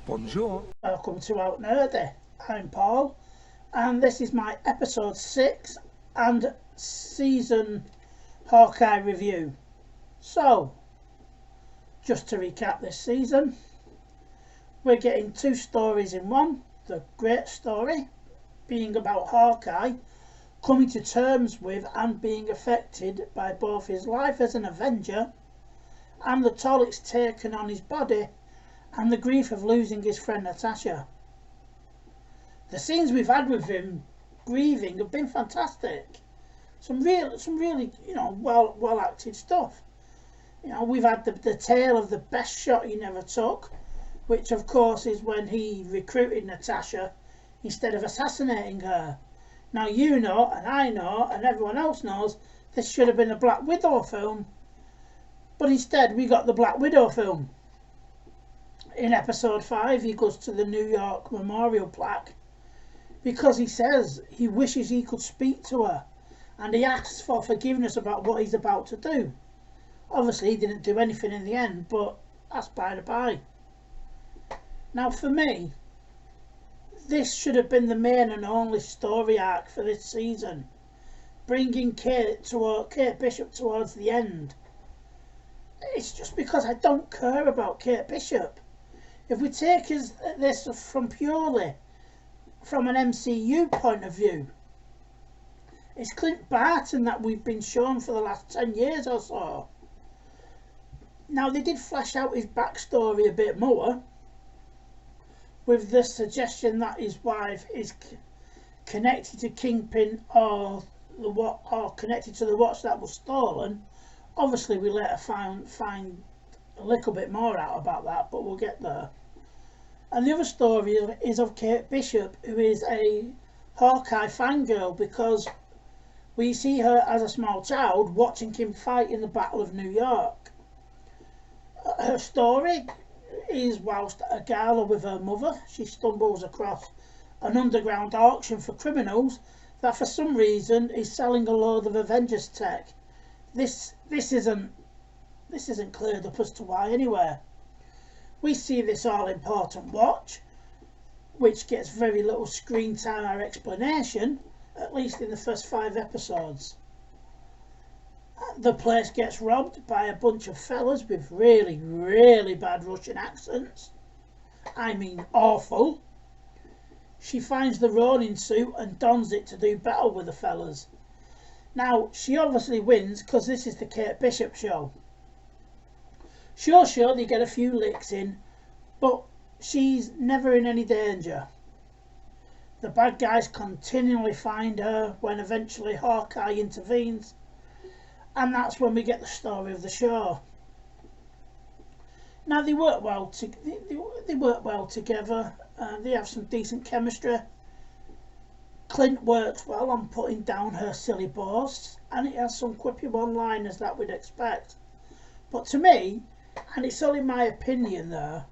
Bonjour. Welcome to Out Nerdy. I'm Paul, and this is my episode 6 and season Hawkeye review. So, just to recap this season, we're getting 2 stories in one. The great story being about Hawkeye coming to terms with and being affected by both his life as an Avenger and the toll it's taken on his body and the grief of losing his friend Natasha. The scenes we've had with him grieving have been fantastic. Some really, well acted stuff. We've had the tale of the best shot he never took, which of course is when he recruited Natasha instead of assassinating her. Now you know, and I know, and everyone else knows, this should have been a Black Widow film, but instead we got the Black Widow film. In episode 5 he goes to the New York memorial plaque because he says he wishes he could speak to her, and he asks for forgiveness about what he's about to do. Obviously he didn't do anything in the end, but that's by the by. Now for me, this should have been the main and only story arc for this season, bringing Kate Bishop towards the end. It's just because I don't care about Kate Bishop. If we take this purely from an MCU point of view, it's Clint Barton that we've been shown for the last 10 years or so. Now they did flesh out his backstory a bit more, with the suggestion that his wife is connected to Kingpin or connected to the watch that was stolen. Obviously we later find a little bit more out about that, but we'll get there. And the other story is of Kate Bishop, who is a Hawkeye fangirl because we see her as a small child watching him fight in the Battle of New York. Her story is whilst a gala with her mother, she stumbles across an underground auction for criminals that for some reason is selling a load of Avengers tech. This isn't cleared up as to why anywhere. We see this all important watch, which gets very little screen time or explanation, at least in the first 5 episodes. The place gets robbed by a bunch of fellas with really bad Russian accents. I mean awful. She finds the Ronin suit and dons it to do battle with the fellas. Now she obviously wins because this is the Kate Bishop show. Sure, they get a few licks in, but she's never in any danger. The bad guys continually find her when eventually Hawkeye intervenes, and that's when we get the story of the show. Now they work well together, they have some decent chemistry. Clint works well on putting down her silly boasts, and it has some quippy one-liners that we'd expect. But to me, and it's only my opinion there,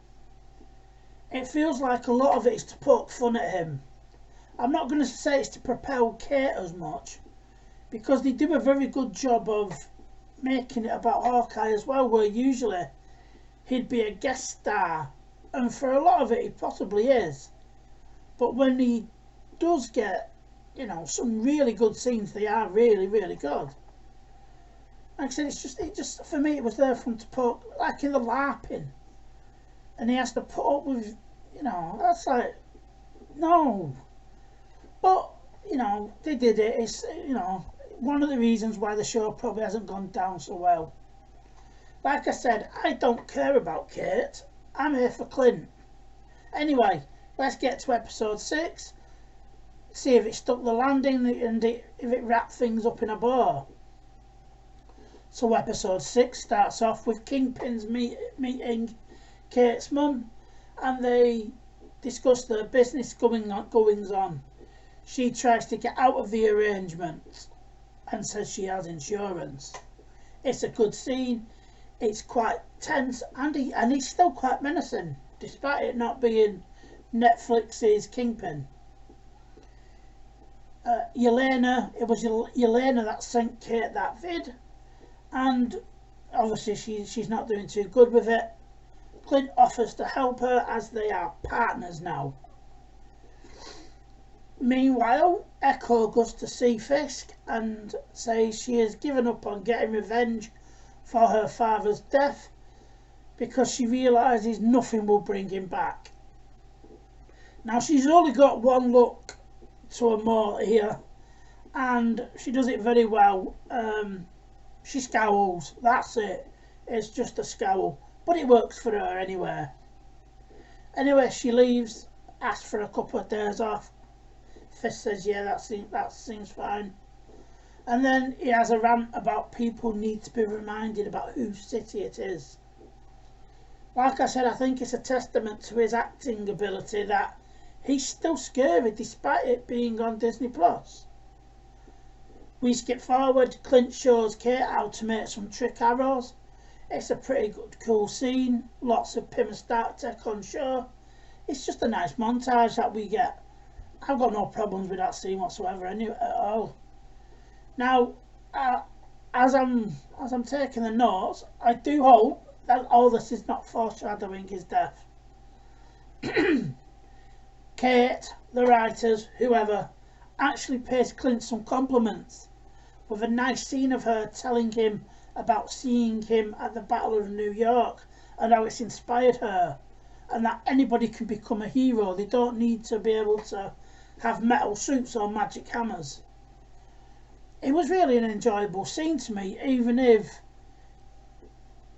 it feels like a lot of it is to poke fun at him. I'm not going to say it's to propel Kate as much, because they do a very good job of making it about Hawkeye as well, where usually he'd be a guest star, and for a lot of it he possibly is. But when he does get, some really good scenes, they are really good. Like I said, it just for me it was there for him to put, like in the LARPing, and he has to put up with, that's like, no. But they did it. It's one of the reasons why the show probably hasn't gone down so well. Like I said, I don't care about Kate. I'm here for Clint. Anyway, let's get to episode 6. See if it stuck the landing and if it wrapped things up in a bow. So episode 6 starts off with Kingpin's meeting Kate's mum, and they discuss their business goings on. She tries to get out of the arrangement and says she has insurance. It's a good scene. It's quite tense, and he's still quite menacing, despite it not being Netflix's Kingpin. It was Yelena that sent Kate that vid, and obviously she's not doing too good with it. Clint offers to help her as they are partners now. Meanwhile, Echo goes to see Fisk and says she has given up on getting revenge for her father's death because she realises nothing will bring him back. Now, she's only got one look to her more here, and she does it very well. She scowls, that's it. It's just a scowl, but it works for her anyway. Anyway, she leaves, asks for a couple of days off. Fisk says, yeah, that seems fine. And then he has a rant about people need to be reminded about whose city it is. Like I said, I think it's a testament to his acting ability that he's still scary despite it being on Disney+. We skip forward. Clint shows Kate how to make some trick arrows. It's a pretty good, cool scene. Lots of Pym and Stark tech on show. It's just a nice montage that we get. I've got no problems with that scene whatsoever at all. Now, as I'm taking the notes, I do hope that all this is not foreshadowing his death. Kate, the writers, whoever, actually pays Clint some compliments with a nice scene of her telling him about seeing him at the Battle of New York and how it's inspired her, and that anybody can become a hero. They don't need to be able to have metal suits or magic hammers. It was really an enjoyable scene to me, even if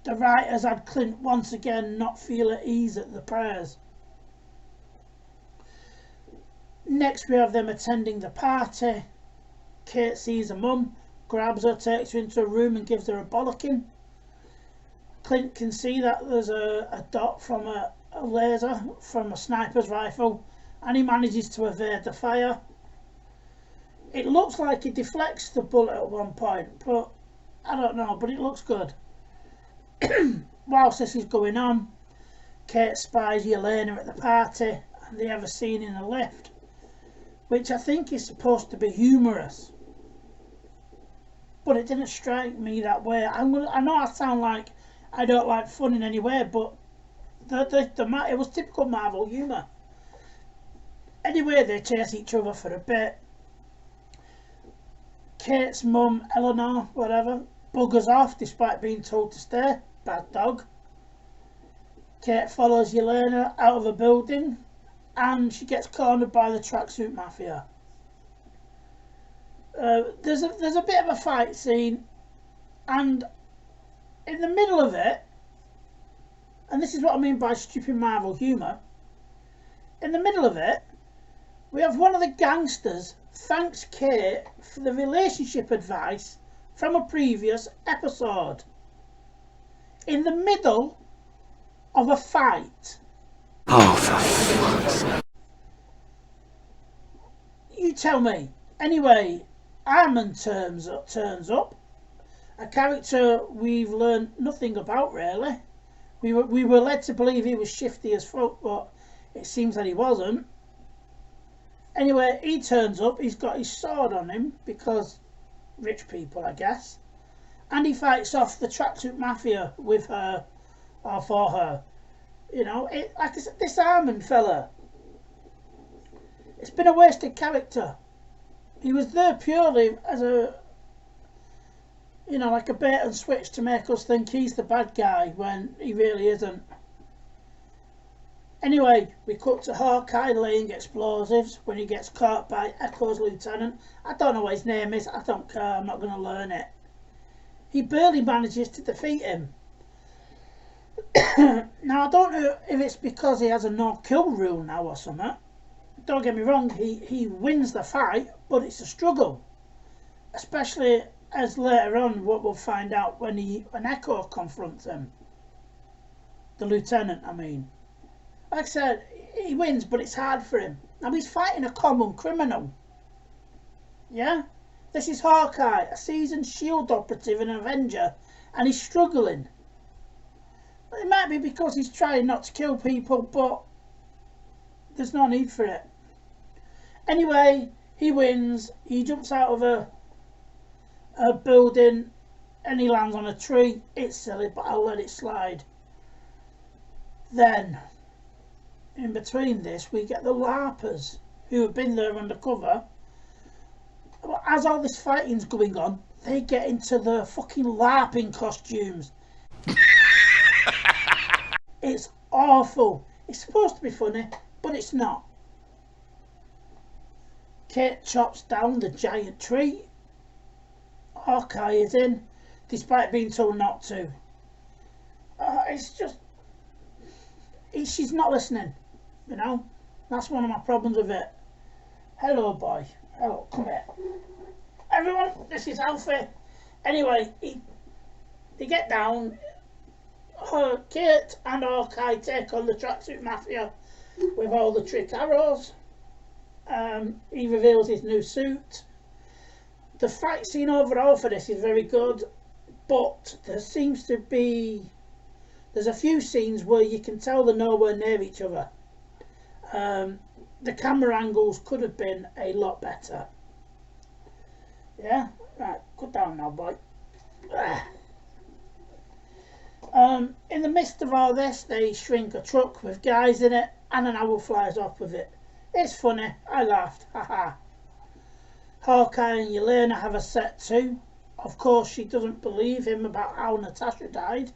the writers had Clint once again not feel at ease at the prayers. Next we have them attending the party. Kate sees her mum, grabs her, takes her into a room and gives her a bollocking. Clint can see that there's a dot from a laser from a sniper's rifle, and he manages to evade the fire. It looks like he deflects the bullet at one point, but I don't know, but it looks good. Whilst this is going on, Kate spies Yelena at the party and they have a scene in a lift, which I think is supposed to be humorous, but it didn't strike me that way. I know I sound like I don't like fun in any way, but it was typical Marvel humour. Anyway, they chase each other for a bit. Kate's mum, Eleanor, whatever, buggers off despite being told to stay. Bad dog. Kate follows Yelena out of a building and she gets cornered by the tracksuit mafia. There's a bit of a fight scene, and in the middle of it, and this is what I mean by stupid Marvel humour, in the middle of it we have one of the gangsters thanks Kate for the relationship advice from a previous episode. In the middle of a fight. Oh, for fuck's sake. You tell me. Anyway, Armand turns up. A character we've learned nothing about really. We were led to believe he was shifty as fuck, but it seems that he wasn't. Anyway, he turns up, he's got his sword on him, because rich people, I guess. And he fights off the tracksuit mafia with her, or for her. You know, like I said, this Armand fella, it's been a wasted character. He was there purely as a, you know, like a bait and switch to make us think he's the bad guy when he really isn't. Anyway, we cut to Hawkeye laying explosives when he gets caught by Echo's lieutenant. I don't know what his name is, I don't care, I'm not going to learn it. He barely manages to defeat him. Now, I don't know if it's because he has a no-kill rule now or something. Don't get me wrong, he wins the fight, but it's a struggle. Especially as later on, what we'll find out when Echo confronts him. The lieutenant, I mean. Like I said, he wins, but it's hard for him. Now, he's fighting a common criminal. Yeah? This is Hawkeye, a seasoned S.H.I.E.L.D. operative and Avenger, and he's struggling. It might be because he's trying not to kill people, but there's no need for it. Anyway, he wins. He jumps out of a building and he lands on a tree. It's silly, but I'll let it slide. Then, in between this, we get the LARPers who have been there undercover. As all this fighting's going on, they get into the fucking LARPing costumes. It's awful. It's supposed to be funny, but it's not. Kate chops down the giant tree. Hawkeye is in, despite being told not to. It's just... she's not listening, you know? That's one of my problems with it. Hello, boy. Hello, come here. Everyone, this is Alfie. Anyway, they get down. Kate and Hawkeye take on the tracksuit mafia with all the trick arrows. He reveals his new suit. The fight scene overall for this is very good, but there seems to be... there's a few scenes where you can tell they're nowhere near each other. The camera angles could have been a lot better. Yeah? Right, cut down now, boy. In the midst of all this, they shrink a truck with guys in it and an owl flies off with it. It's funny, I laughed, haha. Hawkeye and Yelena have a set too. Of course, she doesn't believe him about how Natasha died.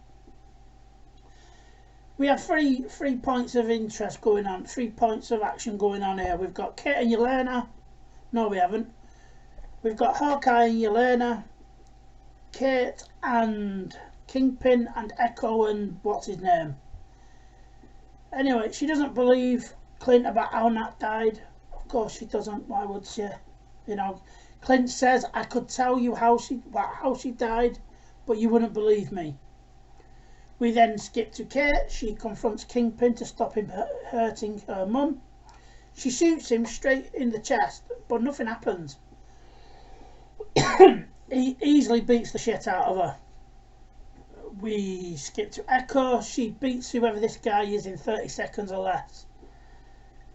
We have three points of interest going on, 3 points of action going on here. We've got Kate and Yelena. No, we haven't. We've got Hawkeye and Yelena, Kate and Kingpin and Echo and what's his name. Anyway, she doesn't believe Clint about how Nat died. Of course she doesn't. Why would she? You know, Clint says, I could tell you how she died, but you wouldn't believe me. We then skip to Kate. She confronts Kingpin to stop him hurting her mum. She shoots him straight in the chest, but nothing happens. He easily beats the shit out of her. We skip to Echo. She beats whoever this guy is in 30 seconds or less.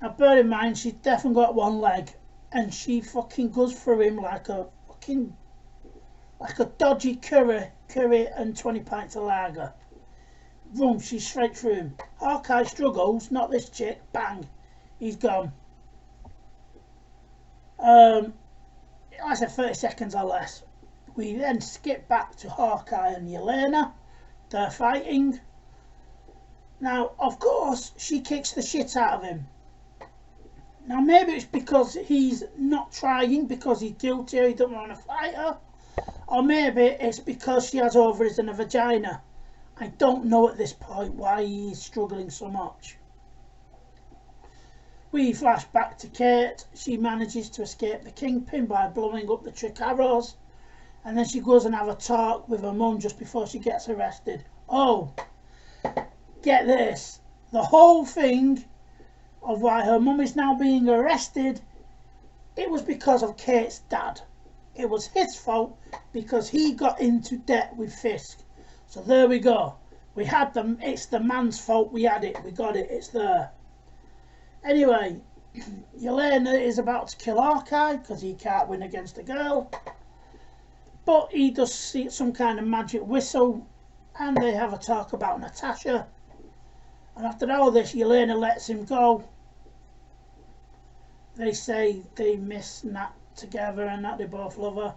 Now bear in mind, she's definitely got one leg, and she fucking goes through him like a dodgy curry and 20 pints of lager. Boom, she's straight through him. Hawkeye struggles, not this chick. Bang, he's gone. I said 30 seconds or less. We then skip back to Hawkeye and Yelena. They're fighting. Now, of course, she kicks the shit out of him. Now, maybe it's because he's not trying because he's guilty or he doesn't want to fight her. Or maybe it's because she has ovaries and a vagina. I don't know at this point why he's struggling so much. We flash back to Kate. She manages to escape the Kingpin by blowing up the trick arrows. And then she goes and have a talk with her mum just before she gets arrested. Oh, get this. The whole thing of why her mum is now being arrested, it was because of Kate's dad. It was his fault because he got into debt with Fisk. So there we go. We had them. It's the man's fault. We had it. We got it. It's there. Anyway, Yelena is about to kill Hawkeye because he can't win against a girl. But he does see some kind of magic whistle and they have a talk about Natasha. And after all this, Yelena lets him go. They say they miss Nat together and that they both love her.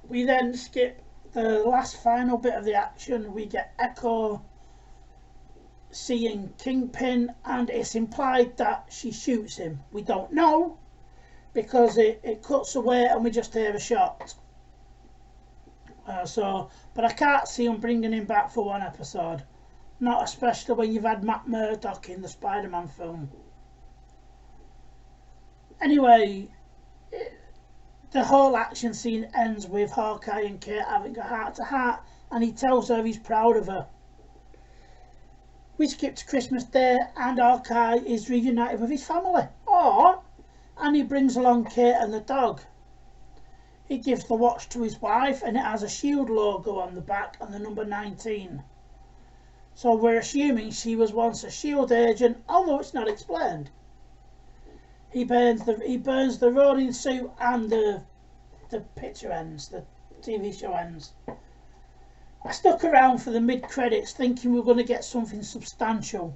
We then skip the last final bit of the action. We get Echo seeing Kingpin and it's implied that she shoots him. We don't know because it cuts away and we just hear a shot. But I can't see them bringing him back for one episode. Not especially when you've had Matt Murdock in the Spider-Man film. Anyway, the whole action scene ends with Hawkeye and Kate having a heart-to-heart and he tells her he's proud of her. We skip to Christmas Day and Hawkeye is reunited with his family. Aww! And he brings along Kate and the dog. He gives the watch to his wife and it has a S.H.I.E.L.D. logo on the back and the number 19. So we're assuming she was once a S.H.I.E.L.D. agent, although it's not explained. He burns the Ronin suit and the picture ends, the TV show ends. I stuck around for the mid-credits thinking we were going to get something substantial.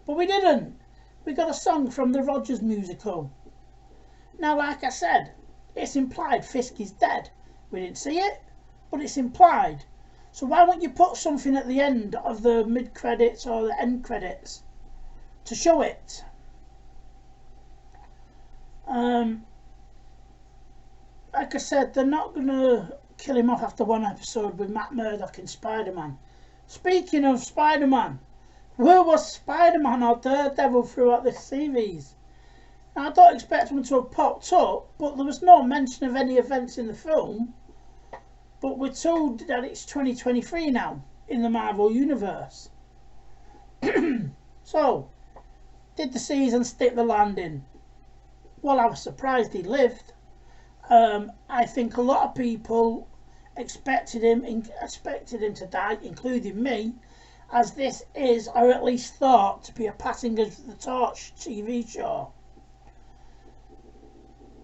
But we didn't. We got a song from the Rogers musical. Now, like I said, it's implied Fisk is dead. We didn't see it, but it's implied. So why won't you put something at the end of the mid-credits or the end credits to show it? Like I said, they're not going to kill him off after one episode with Matt Murdock in Spider-Man. Speaking of Spider-Man, where was Spider-Man or Daredevil throughout this series? Now, I don't expect them to have popped up, but there was no mention of any events in the film. But we're told that it's 2023 now in the Marvel Universe. So, did the season stick the landing? Well, I was surprised he lived. I think a lot of people expected him to die, including me, as this is, or at least thought, to be a passing of the torch TV show.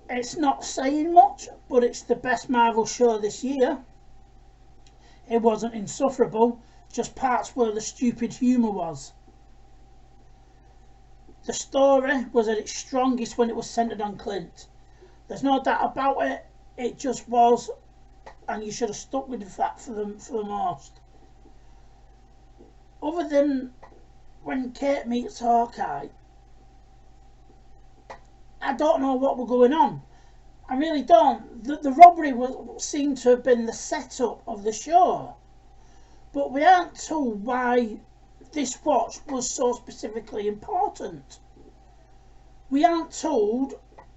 It's not saying much, but it's the best Marvel show this year. It wasn't insufferable, just parts where the stupid humour was. The story was at its strongest when it was centred on Clint. There's no doubt about it, it just was, and you should have stuck with that for the most. Other than when Kate meets Hawkeye, I don't know what was going on. I really don't. The robbery seemed to have been the setup of the show. But we aren't told why this watch was so specifically important. We aren't told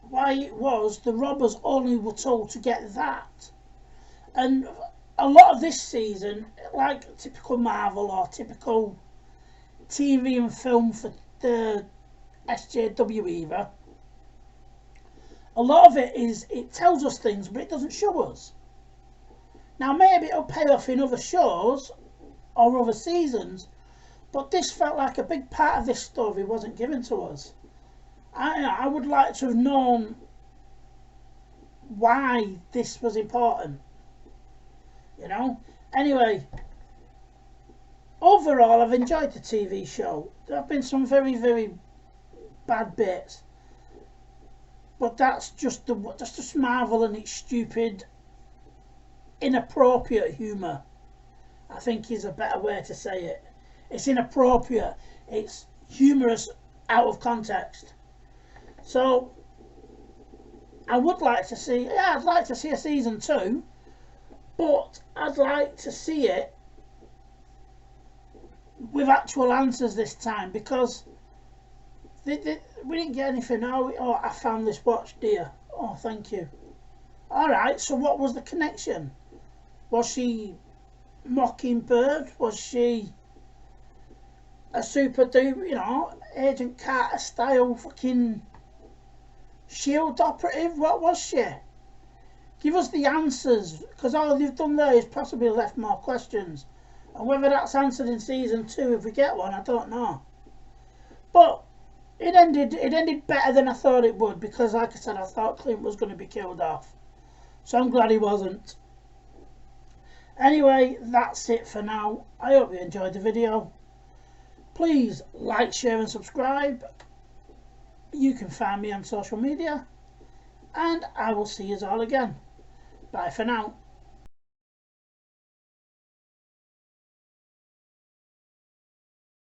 why it was the robbers only were told to get that. And a lot of this season, like typical Marvel or typical TV and film for the SJW era, a lot of it tells us things, but it doesn't show us. Now, maybe it'll pay off in other shows or other seasons, but this felt like a big part of this story wasn't given to us. I would like to have known why this was important, you know. Anyway, overall, I've enjoyed the TV show. There have been some very, very bad bits. But that's just Marvel and its stupid, inappropriate humour, I think is a better way to say it. It's inappropriate. It's humorous out of context. So, I would like to see, I'd like to see a season 2, but I'd like to see it with actual answers this time, because we didn't get anything. Oh, I found this watch, dear. Oh, thank you. Alright, so what was the connection? Was she Mockingbird? Was she a super duper, you know, Agent Carter style fucking SHIELD operative? What was she? Give us the answers, because all they've done there is possibly left more questions. And whether that's answered in season 2, if we get one, I don't know. But it ended better than I thought it would, because like I said, I thought Clint was going to be killed off. So I'm glad he wasn't. Anyway, that's it for now. I hope you enjoyed the video. Please like, share and subscribe. You can find me on social media. And I will see you all again. Bye for now.